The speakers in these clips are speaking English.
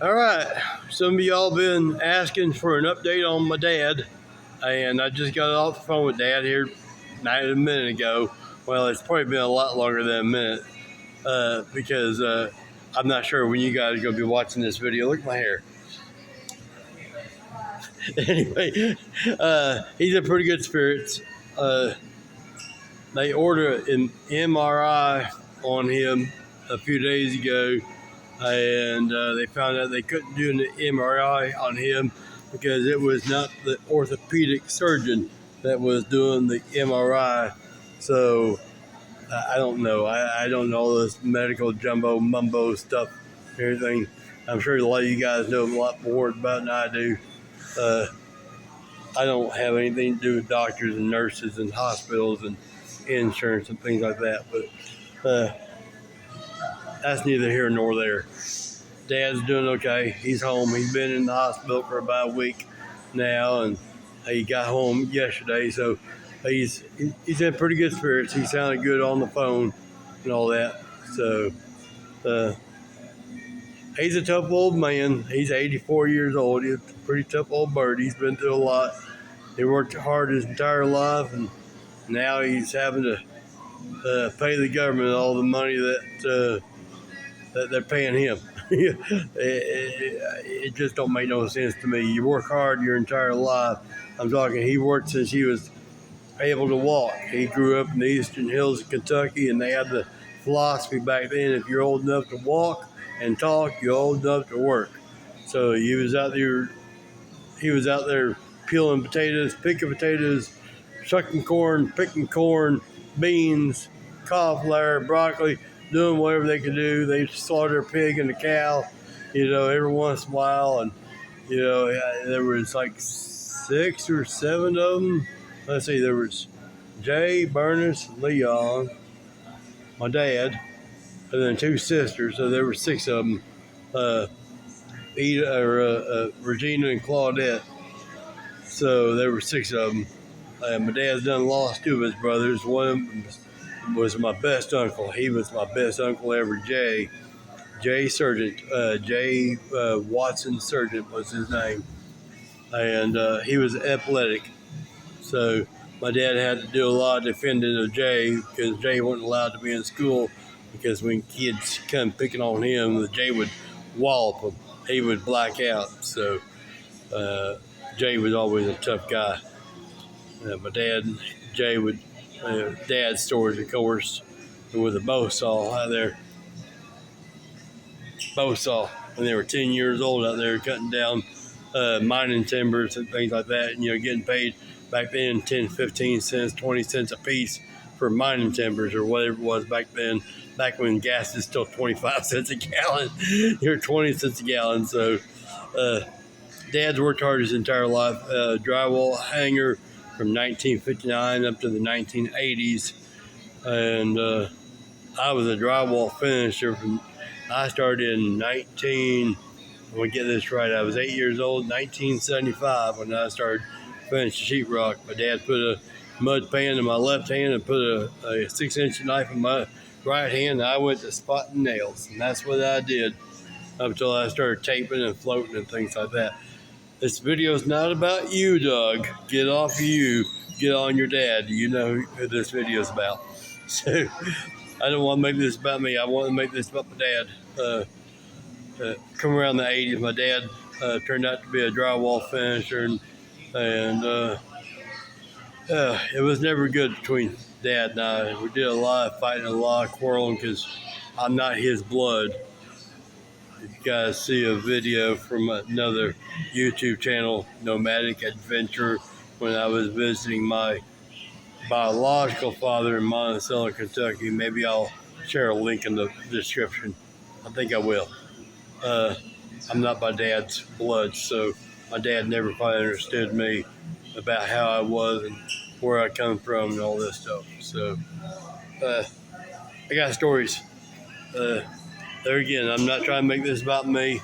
All right, some of y'all been asking for an update on my dad, and I just got off the phone with Dad here not a minute ago. Well, it's probably been a lot longer than a minute because I'm not sure when you guys are going to be watching this video. Look at my hair. Anyway, he's in pretty good spirits. They ordered an MRI on him a few days ago, and they found out they couldn't do an MRI on him because it was not the orthopedic surgeon that was doing the MRI. So I don't know. I don't know all this medical jumbo mumbo stuff, everything. I'm sure a lot of you guys know a lot more about it than I do. I don't have anything to do with doctors and nurses and hospitals and insurance and things like that, but that's neither here nor there. Dad's doing okay. He's home. He's been in the hospital for about a week now, and he got home yesterday, so he's in pretty good spirits. He sounded good on the phone and all that. So he's a tough old man. He's 84 years old. He's a pretty tough old bird. He's been through a lot. He worked hard his entire life, and now he's having to pay the government all the money that they're paying him. It just don't make no sense to me. You work hard your entire life. I'm talking, he worked since he was able to walk. He grew up in the eastern hills of Kentucky, and they had the philosophy back then, if you're old enough to walk and talk, you're old enough to work. So he was out there peeling potatoes, picking potatoes, shucking corn, picking corn, beans, cauliflower, broccoli, doing whatever they could do. They slaughter a pig and a cow, every once in a while. And, there was like 6 or 7 of them. Let's see, there was Jay, Bernice, Leon, my dad, and then 2 sisters. So there were 6 of them, Regina and Claudette. So there were 6 of them. My dad's done lost 2 of his brothers. One of them was my best uncle. He was my best uncle ever, Jay Sargent. Jay Watson Sargent was his name. And he was athletic. So my dad had to do a lot of defending of Jay because Jay wasn't allowed to be in school because when kids come picking on him, Jay would wallop them. He would black out. So Jay was always a tough guy. My dad, Jay would, dad's stories, of course, with a bow saw out there. Bow saw when they were 10 years old out there cutting down mining timbers and things like that, and getting paid back then 10, 15 cents, 20 cents a piece for mining timbers or whatever it was back then, back when gas is still 25 cents a gallon. You're 20 cents a gallon. So Dad's worked hard his entire life. Drywall hanger from 1959 up to the 1980s, and I was a drywall finisher. I started in I want to get this right, I was 8 years old, 1975, when I started finishing sheetrock. My dad put a mud pan in my left hand and put a 6-inch knife in my right hand, and I went to spotting nails, and that's what I did up until I started taping and floating and things like that. This video is not about you, Doug. Get off of you. Get on your dad. You know who this video is about. So I don't want to make this about me. I want to make this about my dad. Come around the 80s, my dad turned out to be a drywall finisher, and it was never good between Dad and I. We did a lot of fighting, a lot of quarreling because I'm not his blood. You guys see a video from another YouTube channel, Nomadic Adventure, when I was visiting my biological father in Monticello, Kentucky. Maybe I'll share a link in the description. I think I will. I'm not my dad's blood, so my dad never probably understood me about how I was and where I come from and all this stuff. So I got stories. There again, I'm not trying to make this about me,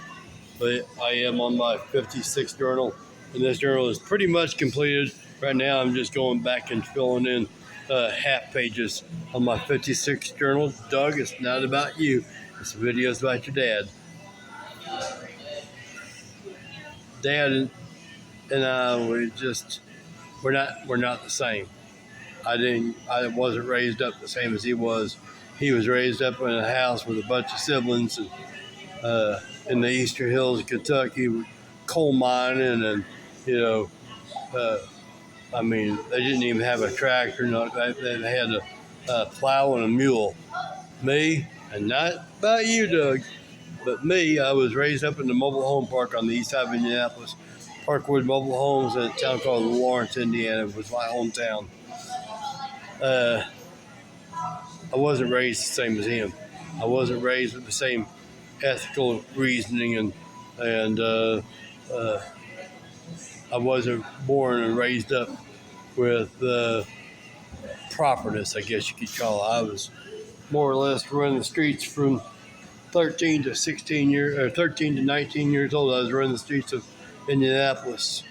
but I am on my 56th journal, and this journal is pretty much completed. Right now, I'm just going back and filling in half pages on my 56th journal. Doug, it's not about you. This video is about your dad. Dad and I, we're not the same. I wasn't raised up the same as he was. He was raised up in a house with a bunch of siblings, and in the Eastern Hills of Kentucky, coal mining, and you know, uh, I mean, they didn't even have a tractor. They had a plow and a mule. Me, and not about you, Doug, but me, I was raised up in the mobile home park on the east side of Indianapolis. Parkwood Mobile Homes in a town called Lawrence, Indiana, was my hometown. Uh, I wasn't raised the same as him. I wasn't raised with the same ethical reasoning, and I wasn't born and raised up with properness, I guess you could call it. I was more or less running the streets from 13 to 16 years, or 13 to 19 years old. I was running the streets of Indianapolis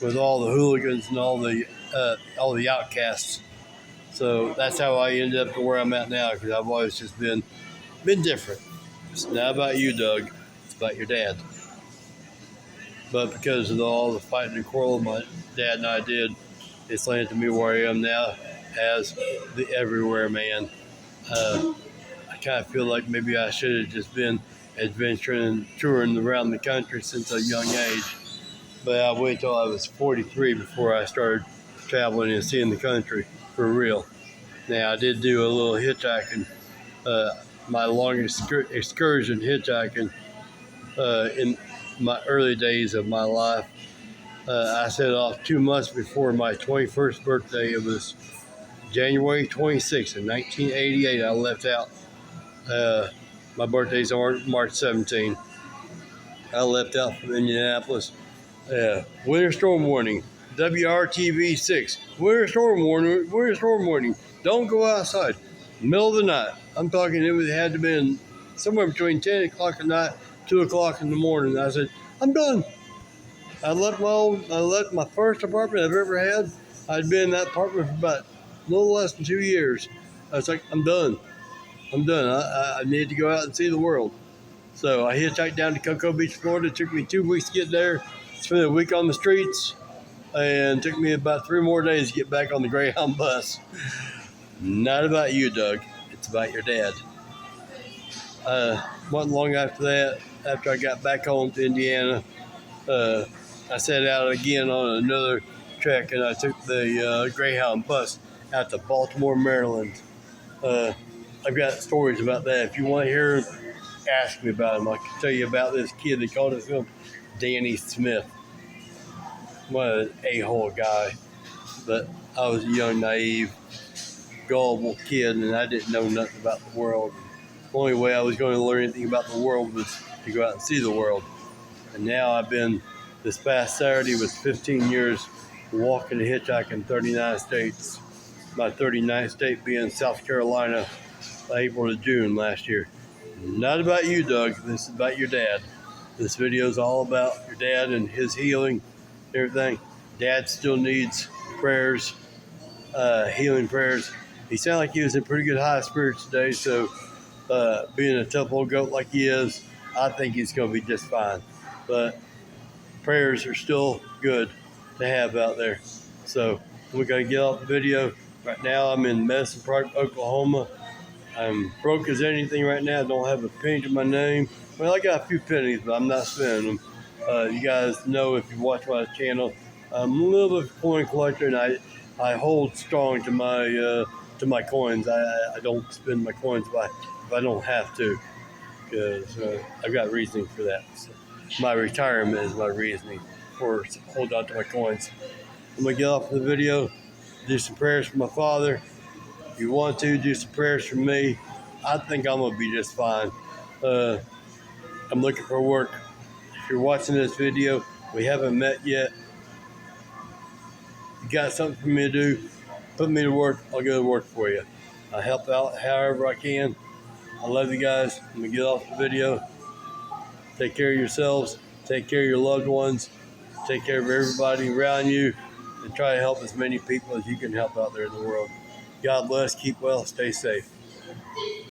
with all the hooligans and all the outcasts. So that's how I ended up to where I'm at now, because I've always just been different. It's not about you, Doug. It's about your dad. But because of all the fighting and quarreling my dad and I did, it's landed to me where I am now as the everywhere man. I kind of feel like maybe I should have just been adventuring and touring around the country since a young age. But I waited till I was 43 before I started traveling and seeing the country for real. Now, I did do a little hitchhiking, my longest excursion hitchhiking in my early days of my life. I set off 2 months before my 21st birthday. It was January 26th in 1988. I left out. My birthday's on March 17. I left out from Indianapolis. Winter storm warning. WRTV 6. Winter storm warning. Winter storm warning. Don't go outside. Middle of the night. I'm talking, it had to have been somewhere between 10 o'clock at night, 2 o'clock in the morning. I said, I'm done. I left my first apartment I've ever had. I'd been in that apartment for about a little less than 2 years. I was like, I'm done. I need to go out and see the world. So I hitchhiked down to Cocoa Beach, Florida. It took me 2 weeks to get there. Spent a week on the streets, and it took me about 3 more days to get back on the Greyhound bus. Not about you, Doug. It's about your dad. Wasn't long after that, after I got back home to Indiana, I set out again on another trek, and I took the Greyhound bus out to Baltimore, Maryland. I've got stories about that. If you want to hear them, ask me about them. I can tell you about this kid. They called him Danny Smith. What an a-hole guy. But I was a young, naive, gullible kid, and I didn't know nothing about the world. The only way I was going to learn anything about the world was to go out and see the world. And now I've been, this past Saturday was 15 years walking and hitchhiking 39 states. My 39th state being South Carolina, April to June last year. Not about you, Doug. This is about your dad. This video is all about your dad and his healing, everything. Dad still needs prayers, healing prayers. He sounded like he was in pretty good high spirits today, so being a tough old goat like he is, I think he's going to be just fine. But prayers are still good to have out there. So we're going to get off the video. Right now I'm in Medicine Park, Oklahoma. I'm broke as anything right now. I don't have a penny to my name. Well, I got a few pennies, but I'm not spending them. You guys know, if you watch my channel, I'm a little bit of a coin collector, and I hold strong to my coins. I don't spend my coins if I don't have to, because I've got reasoning for that. So my retirement is my reasoning for holding on to my coins. I'm going to get off the video, do some prayers for my father. If you want to, do some prayers for me. I think I'm going to be just fine. I'm looking for work. If you're watching this video, we haven't met yet. You got something for me to do, put me to work, I'll go to work for you. I'll help out however I can. I love you guys. I'm going to get off the video. Take care of yourselves. Take care of your loved ones. Take care of everybody around you. And try to help as many people as you can help out there in the world. God bless. Keep well. Stay safe.